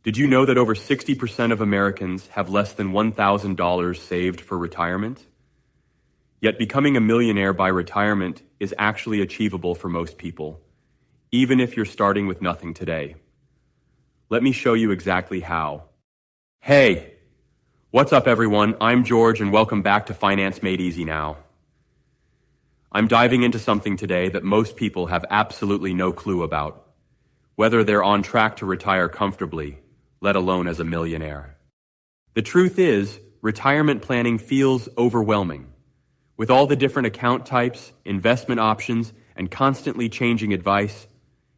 Did you know that over 60% of Americans have less than $1,000 saved for retirement? Yet becoming a millionaire by retirement is actually achievable for most people, even if you're starting with nothing today. Let me show you exactly how. Hey, what's up everyone? I'm George and welcome back to Finance Made Easy Now. I'm diving into something today that most people have absolutely no clue about, whether they're on track to retire comfortably, let alone as a millionaire. The truth is, retirement planning feels overwhelming. With all the different account types, investment options, and constantly changing advice,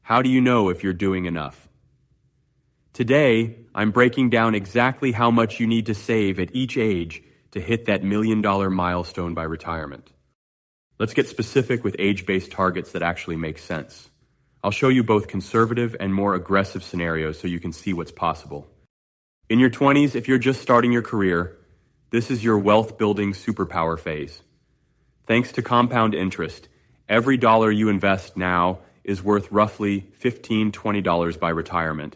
how do you know if you're doing enough? Today, I'm breaking down exactly how much you need to save at each age to hit that $1 million milestone by retirement. Let's get specific with age-based targets that actually make sense. I'll show you both conservative and more aggressive scenarios so you can see what's possible. In your 20s, if you're just starting your career, this is your wealth-building superpower phase. Thanks to compound interest, every dollar you invest now is worth roughly $15, $20 by retirement.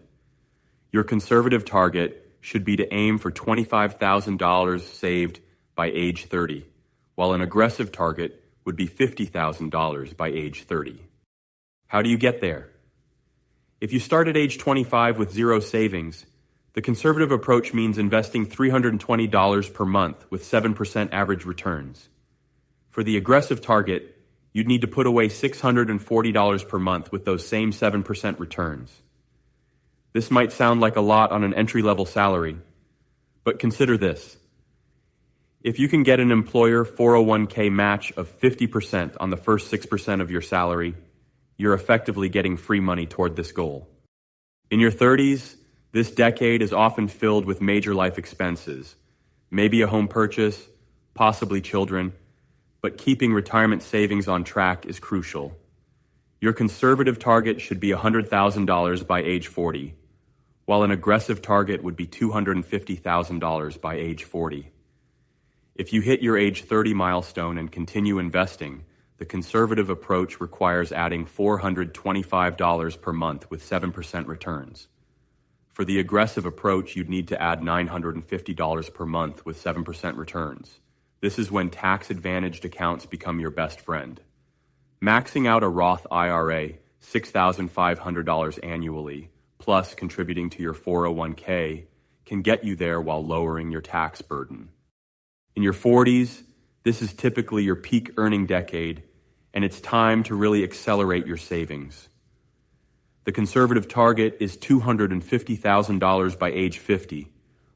Your conservative target should be to aim for $25,000 saved by age 30, while an aggressive target would be $50,000 by age 30. How do you get there? If you start at age 25 with zero savings, the conservative approach means investing $320 per month with 7% average returns. For the aggressive target, you'd need to put away $640 per month with those same 7% returns. This might sound like a lot on an entry-level salary, but consider this. If you can get an employer 401k match of 50% on the first 6% of your salary, you're effectively getting free money toward this goal. In your 30s, this decade is often filled with major life expenses, maybe a home purchase, possibly children, but keeping retirement savings on track is crucial. Your conservative target should be $100,000 by age 40, while an aggressive target would be $250,000 by age 40. If you hit your age 30 milestone and continue investing, the conservative approach requires adding $425 per month with 7% returns. For the aggressive approach, you'd need to add $950 per month with 7% returns. This is when tax-advantaged accounts become your best friend. Maxing out a Roth IRA, $6,500 annually, plus contributing to your 401k, can get you there while lowering your tax burden. In your 40s, this is typically your peak earning decade, and it's time to really accelerate your savings. The conservative target is $250,000 by age 50,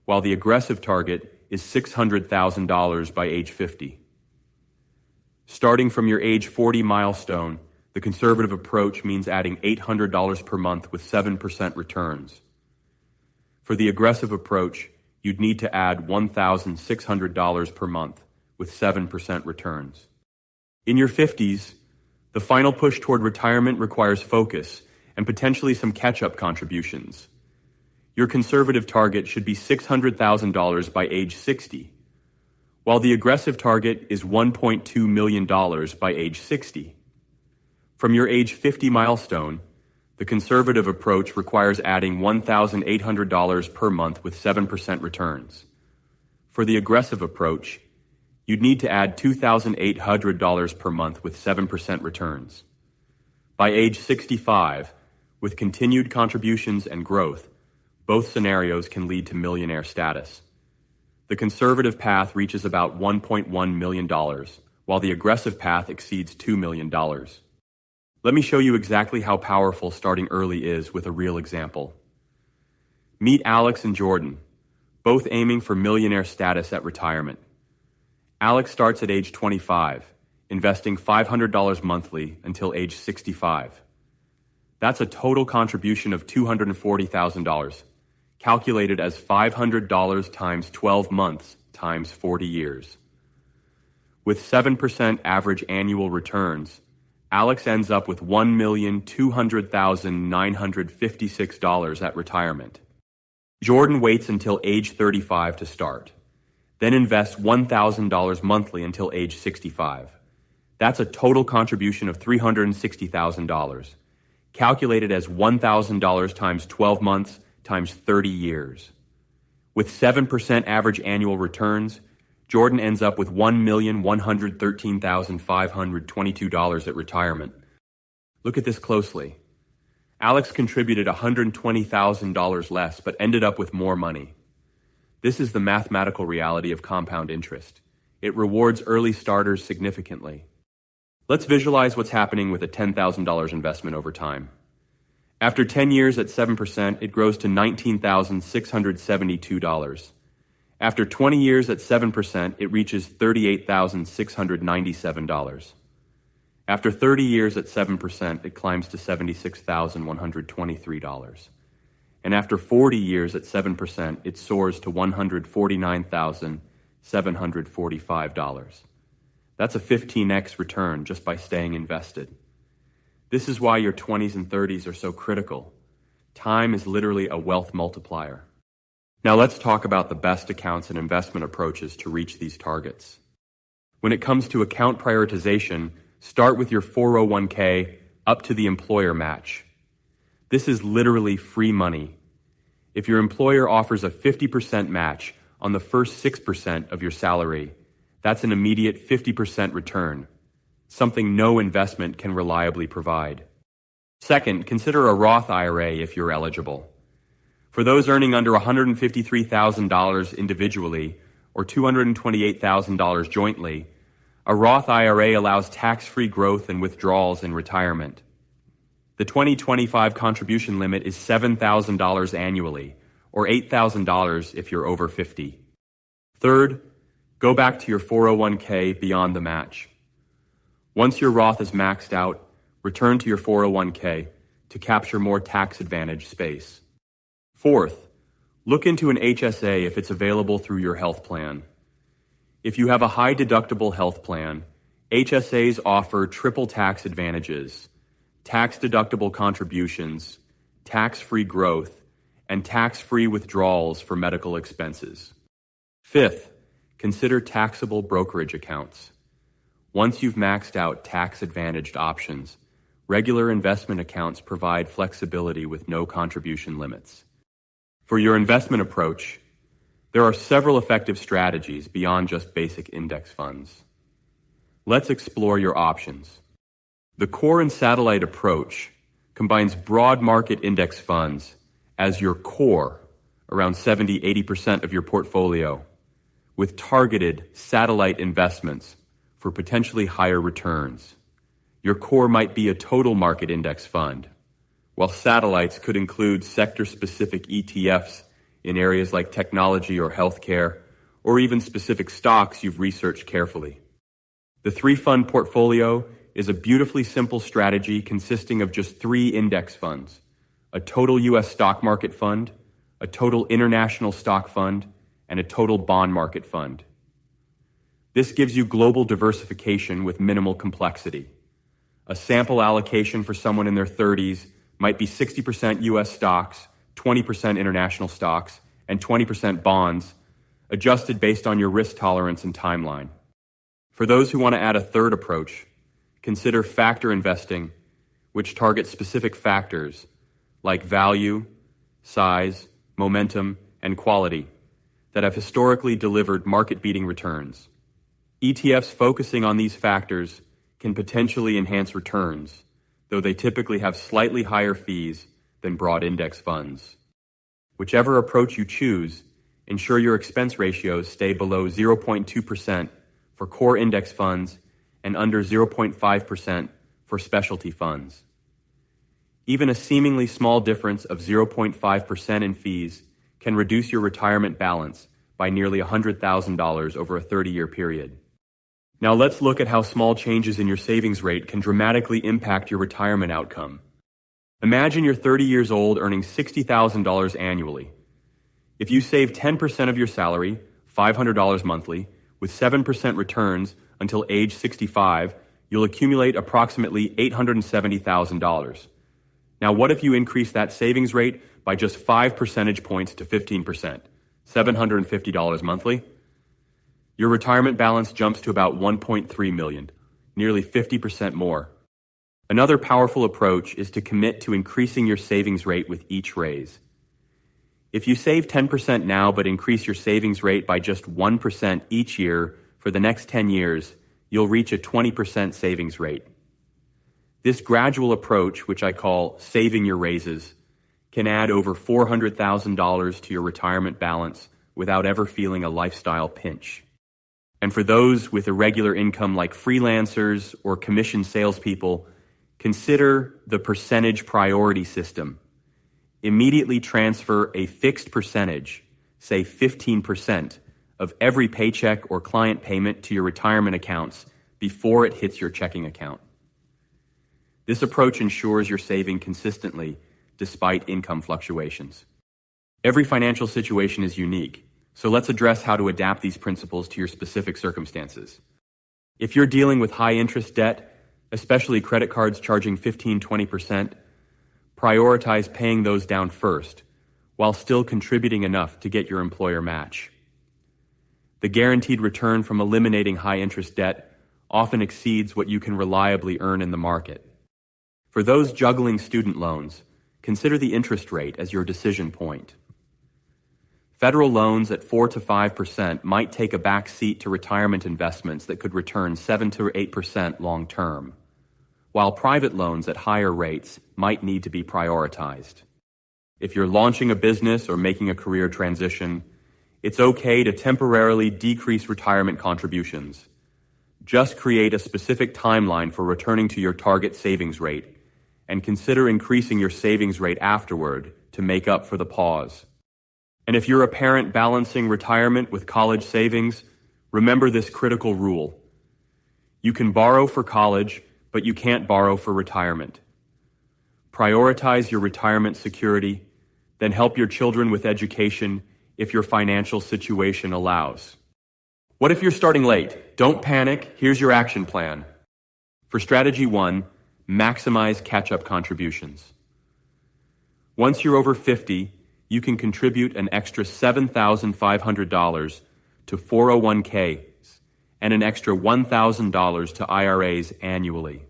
while the aggressive target is $600,000 by age 50. Starting from your age 40 milestone, the conservative approach means adding $800 per month with 7% returns. For the aggressive approach, you'd need to add $1,600 per month with 7% returns. In your 50s, the final push toward retirement requires focus and potentially some catch-up contributions. Your conservative target should be $600,000 by age 60, while the aggressive target is $1.2 million by age 60. From your age 50 milestone, the conservative approach requires adding $1,800 per month with 7% returns. For the aggressive approach, you'd need to add $2,800 per month with 7% returns. By age 65, with continued contributions and growth, both scenarios can lead to millionaire status. The conservative path reaches about $1.1 million, while the aggressive path exceeds $2 million. Let me show you exactly how powerful starting early is with a real example. Meet Alex and Jordan, both aiming for millionaire status at retirement. Alex starts at age 25, investing $500 monthly until age 65. That's a total contribution of $240,000, calculated as $500 times 12 months times 40 years. With 7% average annual returns, Alex ends up with $1,200,956 at retirement. Jordan waits until age 35 to start, then invests $1,000 monthly until age 65. That's a total contribution of $360,000, calculated as $1,000 times 12 months times 30 years. With 7% average annual returns, Jordan ends up with $1,113,522 at retirement. Look at this closely. Alex contributed $120,000 less, but ended up with more money. This is the mathematical reality of compound interest. It rewards early starters significantly. Let's visualize what's happening with a $10,000 investment over time. After 10 years at 7%, it grows to $19,672. After 20 years at 7%, it reaches $38,697. After 30 years at 7%, it climbs to $76,123. And after 40 years at 7%, it soars to $149,745. That's a 15x return just by staying invested. This is why your 20s and 30s are so critical. Time is literally a wealth multiplier. Now let's talk about the best accounts and investment approaches to reach these targets. When it comes to account prioritization, start with your 401k up to the employer match. This is literally free money. If your employer offers a 50% match on the first 6% of your salary, that's an immediate 50% return, something no investment can reliably provide. Second, consider a Roth IRA if you're eligible. For those earning under $153,000 individually or $228,000 jointly, a Roth IRA allows tax-free growth and withdrawals in retirement. The 2025 contribution limit is $7,000 annually, or $8,000 if you're over 50. Third, go back to your 401k beyond the match. Once your Roth is maxed out, return to your 401k to capture more tax-advantaged space. Fourth, look into an HSA if it's available through your health plan. If you have a high-deductible health plan, HSAs offer triple tax advantages: tax-deductible contributions, tax-free growth, and tax-free withdrawals for medical expenses. Fifth, consider taxable brokerage accounts. Once you've maxed out tax-advantaged options, regular investment accounts provide flexibility with no contribution limits. For your investment approach, there are several effective strategies beyond just basic index funds. Let's explore your options. The core and satellite approach combines broad market index funds as your core, around 70-80% of your portfolio, with targeted satellite investments for potentially higher returns. Your core might be a total market index fund, while satellites could include sector-specific ETFs in areas like technology or healthcare, or even specific stocks you've researched carefully. The three-fund portfolio is a beautifully simple strategy consisting of just 3 index funds: a total U.S. stock market fund, a total international stock fund, and a total bond market fund. This gives you global diversification with minimal complexity. A sample allocation for someone in their 30s might be 60% U.S. stocks, 20% international stocks, and 20% bonds, adjusted based on your risk tolerance and timeline. For those who want to add a third approach, consider factor investing, which targets specific factors like value, size, momentum, and quality that have historically delivered market-beating returns. ETFs focusing on these factors can potentially enhance returns, though they typically have slightly higher fees than broad index funds. Whichever approach you choose, ensure your expense ratios stay below 0.2% for core index funds and under 0.5% for specialty funds. Even a seemingly small difference of 0.5% in fees can reduce your retirement balance by nearly $100,000 over a 30-year period. Now let's look at how small changes in your savings rate can dramatically impact your retirement outcome. Imagine you're 30 years old earning $60,000 annually. If you save 10% of your salary, $500 monthly, with 7% returns until age 65, you'll accumulate approximately $870,000. Now what if you increase that savings rate by just 5 percentage points to 15%, $750 monthly? Your retirement balance jumps to about $1.3 million, nearly 50% more. Another powerful approach is to commit to increasing your savings rate with each raise. If you save 10% now but increase your savings rate by just 1% each year for the next 10 years, you'll reach a 20% savings rate. This gradual approach, which I call saving your raises, can add over $400,000 to your retirement balance without ever feeling a lifestyle pinch. And for those with irregular income like freelancers or commission salespeople, consider the percentage priority system. Immediately transfer a fixed percentage, say 15%, of every paycheck or client payment to your retirement accounts before it hits your checking account. This approach ensures you're saving consistently despite income fluctuations. Every financial situation is unique, so let's address how to adapt these principles to your specific circumstances. If you're dealing with high-interest debt, especially credit cards charging 15-20%, prioritize paying those down first, while still contributing enough to get your employer match. The guaranteed return from eliminating high-interest debt often exceeds what you can reliably earn in the market. For those juggling student loans, consider the interest rate as your decision point. Federal loans at 4 to 5% might take a back seat to retirement investments that could return 7 to 8% long term, while private loans at higher rates might need to be prioritized. If you're launching a business or making a career transition, it's okay to temporarily decrease retirement contributions. Just create a specific timeline for returning to your target savings rate and consider increasing your savings rate afterward to make up for the pause. And if you're a parent balancing retirement with college savings, remember this critical rule. You can borrow for college, but you can't borrow for retirement. Prioritize your retirement security, then help your children with education if your financial situation allows. What if you're starting late? Don't panic. Here's your action plan. For strategy 1, maximize catch-up contributions. Once you're over 50, you can contribute an extra $7,500 to 401ks and an extra $1,000 to IRAs annually.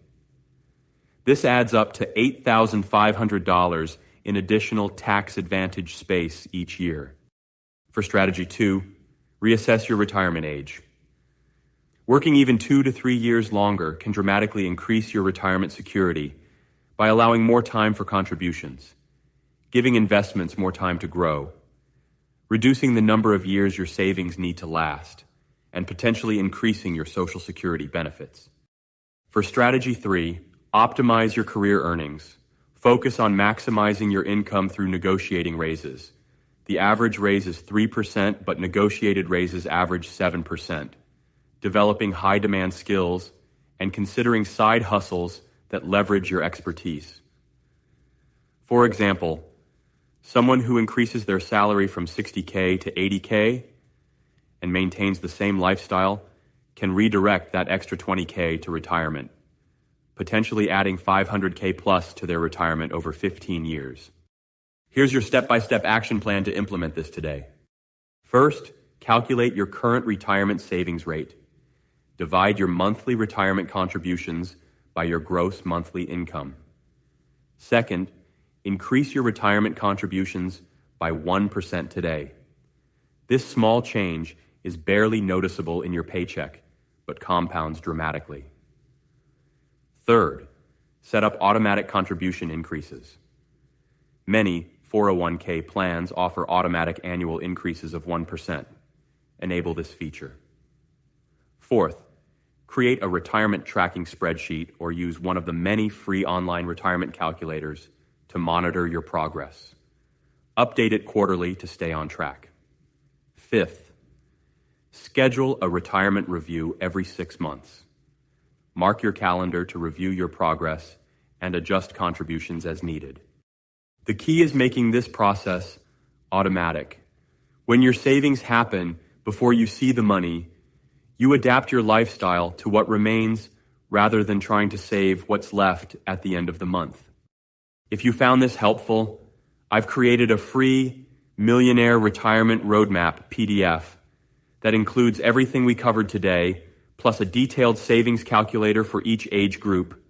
This adds up to $8,500 in additional tax advantage space each year. For strategy 2, reassess your retirement age. Working even 2 to 3 years longer can dramatically increase your retirement security by allowing more time for contributions, giving investments more time to grow, reducing the number of years your savings need to last, and potentially increasing your Social Security benefits. For strategy 3, optimize your career earnings. Focus on maximizing your income through negotiating raises. The average raise is 3%, but negotiated raises average 7%. Developing high-demand skills and considering side hustles that leverage your expertise. For example, someone who increases their salary from $60K to $80K and maintains the same lifestyle can redirect that extra $20K to retirement, potentially adding $500K plus to their retirement over 15 years. Here's your step-by-step action plan to implement this today. First, calculate your current retirement savings rate. Divide your monthly retirement contributions by your gross monthly income. Second, increase your retirement contributions by 1% today. This small change is barely noticeable in your paycheck, but compounds dramatically. Third, set up automatic contribution increases. Many 401k plans offer automatic annual increases of 1%. Enable this feature. Fourth, create a retirement tracking spreadsheet or use one of the many free online retirement calculators to monitor your progress. Update it quarterly to stay on track. Fifth, schedule a retirement review every 6 months. Mark your calendar to review your progress and adjust contributions as needed. The key is making this process automatic. When your savings happen before you see the money, you adapt your lifestyle to what remains rather than trying to save what's left at the end of the month. If you found this helpful, I've created a free Millionaire Retirement Roadmap PDF that includes everything we covered today, plus a detailed savings calculator for each age group,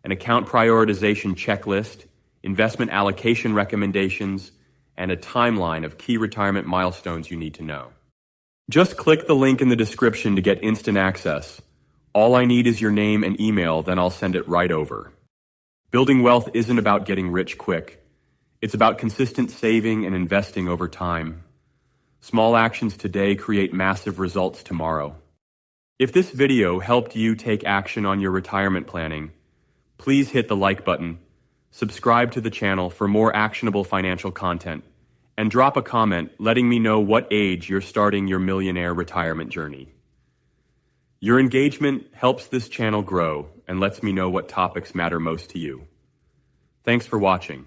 an account prioritization checklist, investment allocation recommendations, and a timeline of key retirement milestones you need to know. Just click the link in the description to get instant access. All I need is your name and email, then I'll send it right over. Building wealth isn't about getting rich quick. It's about consistent saving and investing over time. Small actions today create massive results tomorrow. If this video helped you take action on your retirement planning, please hit the like button, subscribe to the channel for more actionable financial content, and drop a comment letting me know what age you're starting your millionaire retirement journey. Your engagement helps this channel grow and lets me know what topics matter most to you. Thanks for watching.